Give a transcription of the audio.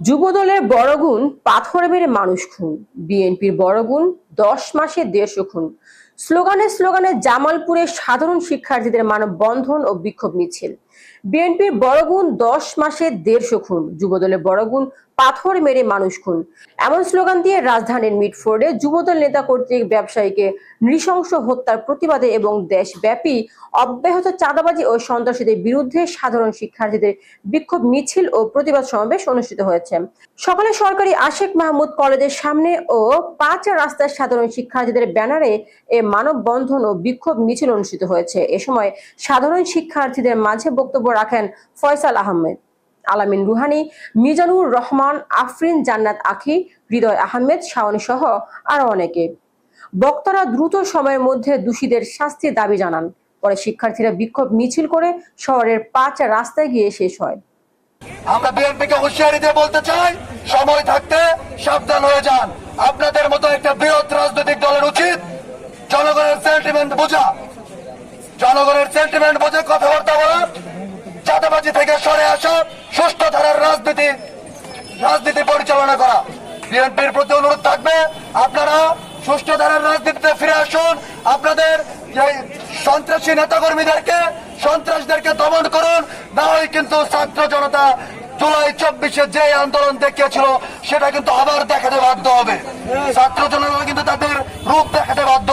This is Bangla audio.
যুবদলের বড়গুণ পাথর মেরে মানুষ খুন, বিএনপির বড়গুণ 10 মাসে 150 খুন। স্লোগানে স্লোগানে জামালপুরে সাধারণ শিক্ষার্থীদের মানববন্ধন ও বিক্ষোভ মিছিল। বিএনপির বড়গুণ 10 মাসে 150 খুন, যুবদলের বড়গুণ পাথর মেরে মানুষ খুন, এমন স্লোগান দিয়ে রাজধানীর মিটফোর্ডে যুবদল নেতা কর্তৃক ব্যবসায়ীকে নৃশংস হত্যার প্রতিবাদে এবং দেশব্যাপী অব্যাহত চাঁদাবাজি ও সন্ত্রাসীদের বিরুদ্ধে সাধারণ শিক্ষার্থীদের বিক্ষোভ মিছিল ও প্রতিবাদ সমাবেশ অনুষ্ঠিত হয়েছে। সকালে সরকারি আশেক মাহমুদ কলেজের সামনে ও 5 রাস্তার সাধারণ শিক্ষার্থীদের ব্যানারে এ মানববন্ধন ও বিক্ষোভ মিছিল অনুষ্ঠিত হয়েছে। এ সময় সাধারণ শিক্ষার্থীদের মাঝে বক্তব্য রাখেন ফয়সাল আহমেদ, আলামিন রুহানী, মিজানুর রহমান, আফরিন জান্নাত আখি, হৃদয় আহমেদ শাওনী সহ আরো অনেকে। বক্তারা দ্রুত সময়ের মধ্যে দোষীদের শাস্তির দাবি জানান। পরে শিক্ষার্থীরা বিক্ষোভ মিছিল করে শহরের 5 রাস্তায় গিয়ে শেষ হয়। আমরা বিএনপিকে হুঁশিয়ারি দিয়ে বলতে চাই, সময় থাকতে সাবধান হয়ে যান। আপনাদের মতো একটা বৃহৎ রাজনৈতিক দলের উচিত জনগণের সেন্টিমেন্ট বোঝা, জনগণের সেন্টিমেন্ট বুঝে কথাবার্তা বলা, চাঁদাবাজি থেকে সরে আসা, সুষ্ঠু ধারার রাজনীতি পরিচালনা করা। বিএনপির প্রতি অনুরোধ থাকবে, আপনারা সুষ্ঠু ধারার রাজনীতিতে ফিরে আসুন। আপনাদের সন্ত্রাসী নেতাকর্মীদেরকে, সন্ত্রাসীদেরকে দমন করুন, না হয় কিন্তু ছাত্র জনতা জুলাই 24-এ যে আন্দোলন দেখিয়েছিল সেটা কিন্তু আবার দেখাতে বাধ্য হবে। ছাত্র জনতা কিন্তু তাদের রূপ দেখাতে বাধ্য